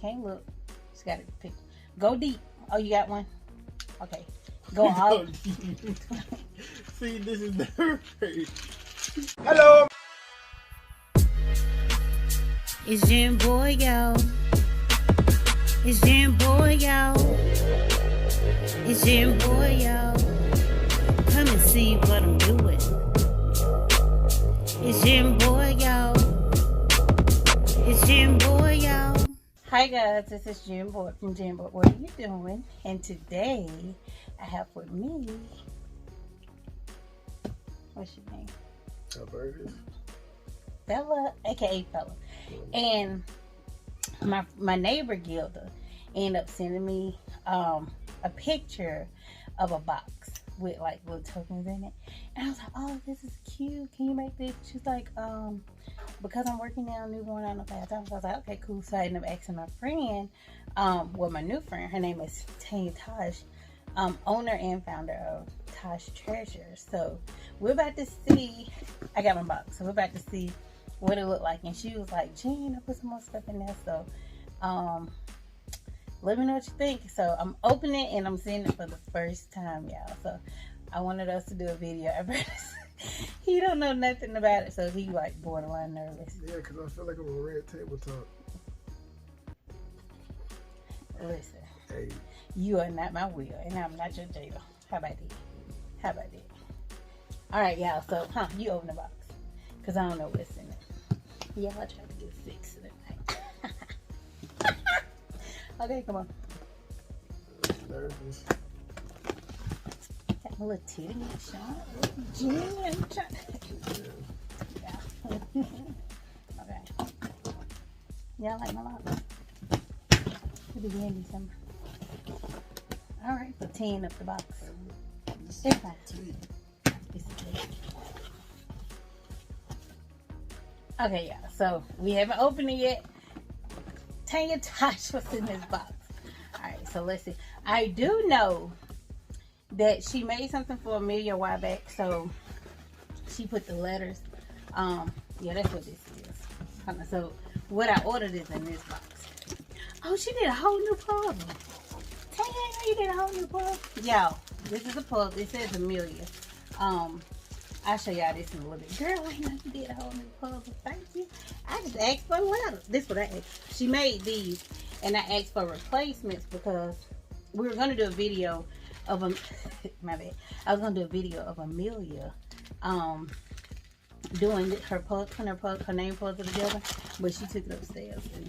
can't look. Just gotta pick. Go deep. Oh, you got one? Okay. Go out. See, this is never great. Hello. It's JenBoyd, yo. It's JenBoyd, yo. It's JenBoyd, yo. Come and see what I'm doing. It's JenBoyd, yo. It's JenBoyd, yo. Hi guys, this is JenBoyd from JenBoyd. What are you doing? And today I have with me, what's your name? Albertus. Fella, aka Fella. And my neighbor Gilda ended up sending me a picture of a box with like little tokens in it, and I was like, oh, this is cute, can you make this? She's like, because I'm working now, newborn, I don't know if I have time. So I was like, okay, cool. So I ended up asking my friend, well, my new friend, her name is Tosh, owner and founder of Tosh Treasures. So we're about to see, I got my box, so we're about to see what it looked like. And she was like, Jen, I put some more stuff in there, so let me know what you think. So I'm opening it and I'm seeing it for the first time, y'all. So I wanted us to do a video. He don't know nothing about it, so he like borderline nervous. Yeah, because I feel like I'm a red tabletop. Listen, hey, you are not my wheel, and I'm not your jailer. How about that? How about that? All right, y'all. So, you open the box, because I don't know what's in it. Y'all try to get 6 tonight. Okay, come on. Nervous. Got my little titty shot. Jen, yeah. Okay. Y'all like my lock? It'll be in December. All right, so 10 up the box. It's fine. It's okay. Okay, yeah. So we haven't opened it yet. Tanya Tosh, what's in this box? All right, so let's see. I do know that she made something for Amelia a while back, so she put the letters. Yeah, that's what this is. So what I ordered is in this box. Oh, she did a whole new puzzle. Tanya, you did a whole new puzzle. Y'all, this is a puzzle. It says Amelia. I'll show y'all this in a little bit. Girl, I know you did a whole new puzzle. Thank you. I just asked for a letter. This is what I asked. She made these, and I asked for replacements because we were going to do a video of my bad. I was going to do a video of Amelia doing her puzzle, her name puzzle together, but she took it upstairs, and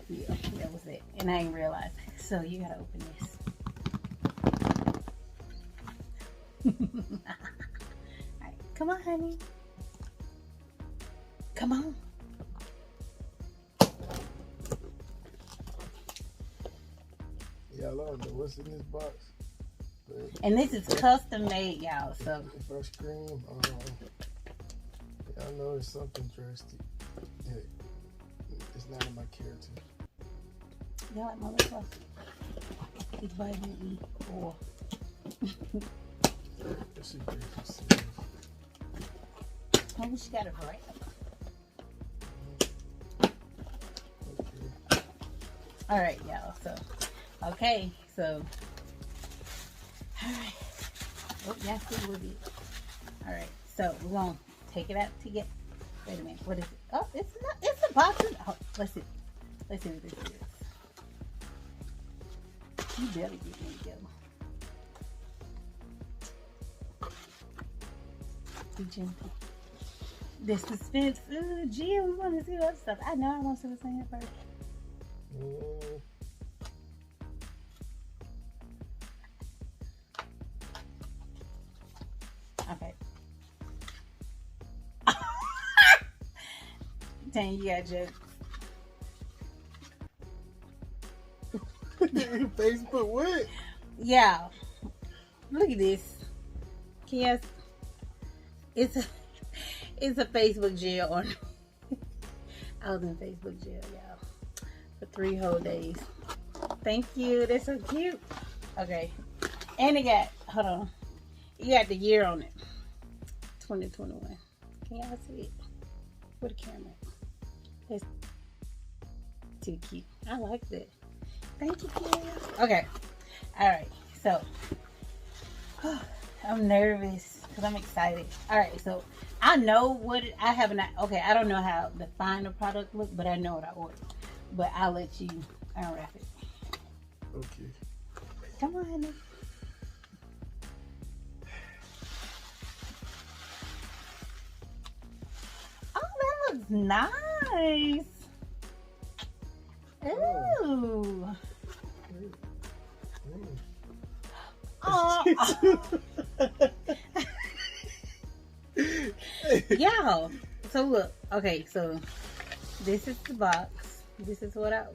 yeah, that was it. And I didn't realize it. So you gotta open this. Alright, come on, honey. Come on. Yeah, I don't know what's in this box. And this is custom made, y'all. So if I scream, I know it's something drastic. Yeah, it's not in my character. y'all like my lip gloss? It's vitamin E4. This is very serious. Maybe she got it right. Okay. All right, y'all. So, okay, so, all right. Oh, y'all see what it is. All right, so we're gonna take it out to get. Wait a minute, what is it? Oh, it's not. It's a box. Oh, let's see. Let's see what this is. You better get me together. Be gentle. The suspense. Ooh, gee, we want to see other stuff. I know I want to see what's in here first. Okay. Dang, you got jokes. Facebook what? Yeah. Look at this. Can you it's a Facebook jail on I was in Facebook jail, y'all, for 3 whole days. Thank you. They're so cute. Okay. And it got, hold on. You got the year on it. 2021. Can y'all see it? Where the camera? It's Too cute. I like that. Thank you, Kim. Okay. All right. So, I'm nervous because I'm excited. All right. So, I know what I have not. Okay. I don't know how the final product look, but I know what I ordered. But I'll let you unwrap it. Okay. Come on, honey. Oh, that looks nice. Ooh. Oh. Y'all. So look. Okay. So this is the box. This is what I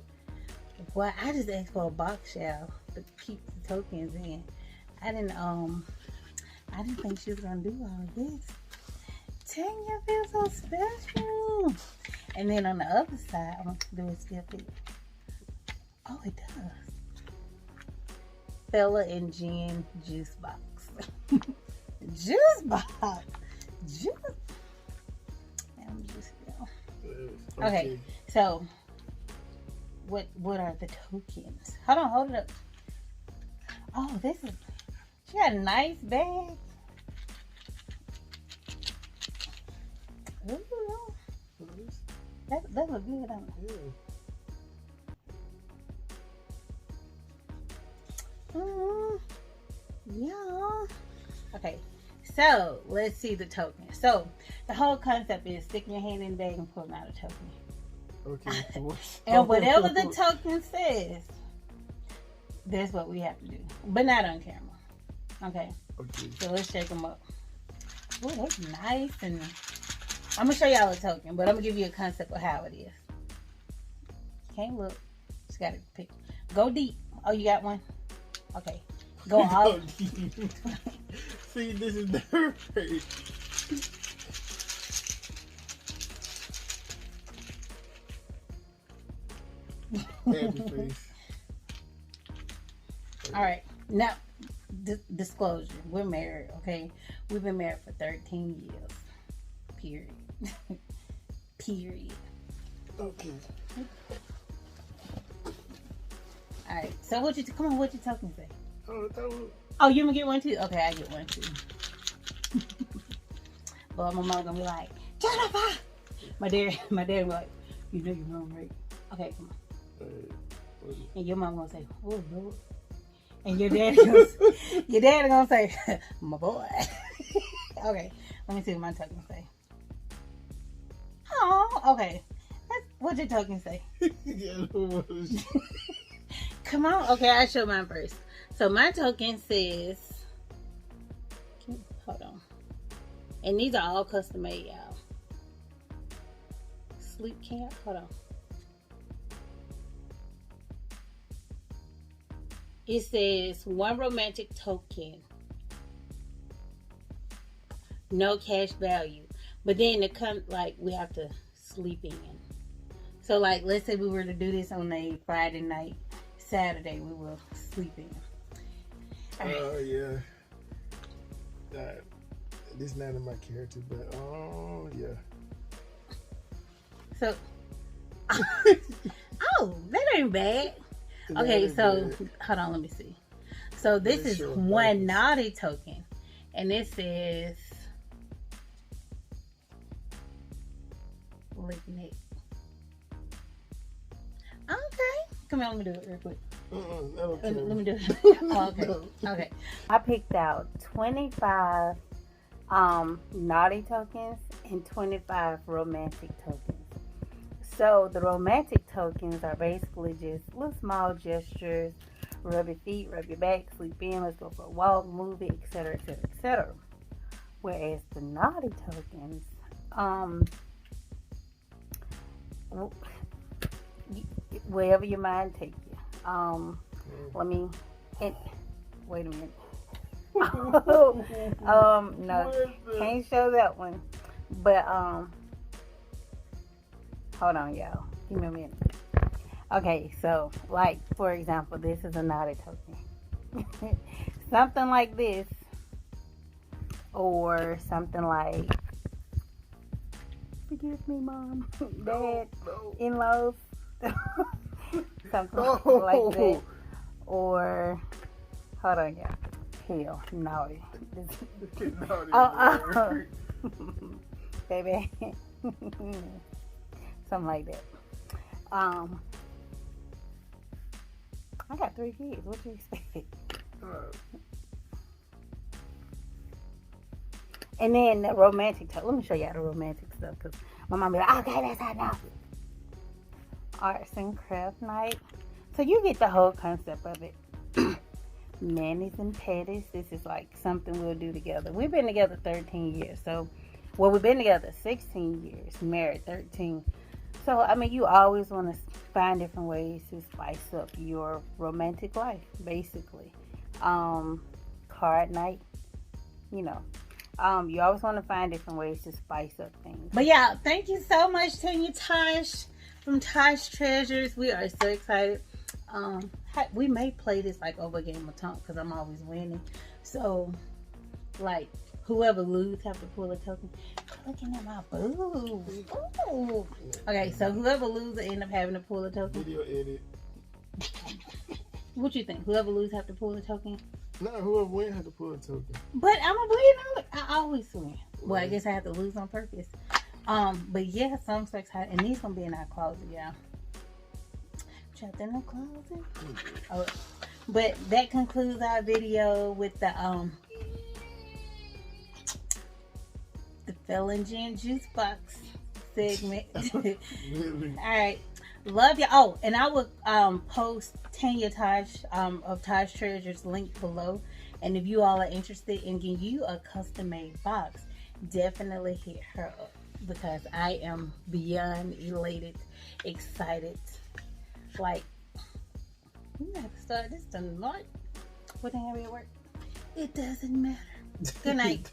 just asked for a box, y'all, to keep the tokens in. I didn't think she was gonna do all this. Tanya feels so special. And then on the other side, I'm gonna do it still fit. Oh, it does. Fella and Jen juice box. Juice box. Juice. I'm just okay. So what are the tokens? Hold it up. Oh, she got a nice bag. Ooh, that looks good on it. Yeah. Okay, so let's see the token. So the whole concept is sticking your hand in the bag and pulling out a token. Okay. And whatever the token says, that's what we have to do, but not on camera. Okay. Okay. So let's shake them up. Oh, that's nice, and I'm gonna show y'all a token, but I'm gonna give you a concept of how it is. Can't look. Just gotta pick. Go deep. Oh, you got one? Okay. Go all deep. See, this is nerve. Happy face. All right. Now, disclosure. We're married, okay? We've been married for 13 years. Period. Period. Okay. All right. So what you talking say? Oh, you gonna get one too? Okay, I get one too. Well, my mom gonna be like, Jennifer. My dad be like, you know you're wrong, right? Okay, come on. And your mom gonna say, oh Lord. And your dad gonna say, my boy. Okay, let me see what my token say. Oh, okay. What'd your token say? Come on. Okay, I'll show mine first. So my token says, hold on. And these are all custom made, y'all. Sleep camp. Hold on. It says 1 romantic token. No cash value. But then it comes like we have to sleep in. So like let's say we were to do this on a Friday night. Saturday we will sleep in. Oh yeah. This is not in my character, but yeah. So oh, that ain't bad. Okay, so hold on, let me see. So this is one naughty token, and it says lick neck. Okay, come on, let me do it real quick. Let me do it. Oh, okay. Okay. I picked out 25 naughty tokens and 25 romantic tokens. So the romantic tokens are basically just little small gestures. Rub your feet, rub your back, sleep in, let's go for a walk, movie, etc., etc., etc. Whereas the naughty tokens, wherever your mind takes you. Wait a minute. No, can't show that one. But hold on, y'all. Give me a minute. Okay, so like for example, this is a naughty token. Something like this, or something like, forgive me, mom, dad, in-laws. Something Oh. like that. Or, hold on, yeah. Hell, no. Oh, baby. Something like that. I got 3 kids. What you expect? And then the romantic talk. Let me show y'all the romantic stuff, because my mom be like, okay, that's enough. Arts and craft night. So you get the whole concept of it. Manis and petties. This is like something we'll do together. We've been together 13 years. So, well, we've been together 16 years. Married 13. So, I mean, you always want to find different ways to spice up your romantic life, basically. Card night, you know. You always want to find different ways to spice up things. But yeah, thank you so much, Tanya Tosh from Tosh Treasures. We are so excited. We may play this like over a game of tongue, because I'm always winning. So, like, whoever loses have to pull a token. Looking at my boobs. Ooh. Okay, so whoever loses end up having to pull a token. Video edit. What you think? Whoever loses have to pull a token? No, whoever wins has to pull a token. But I'm a win. I always win. Well, I guess I have to lose on purpose. But yeah, so I'm so excited. And these gonna be in our closet, y'all. Trapped in the closet. Oh, but that concludes our video with the Felon Gin Juice Box segment. Really? All right, love you. Oh, and I will post Tanya Tosh of Tosh Treasures link below. And if you all are interested in getting you a custom made box, definitely hit her up, because I am beyond elated, excited. Like, you have to start this tonight. What the hell at work? It doesn't matter. Good night.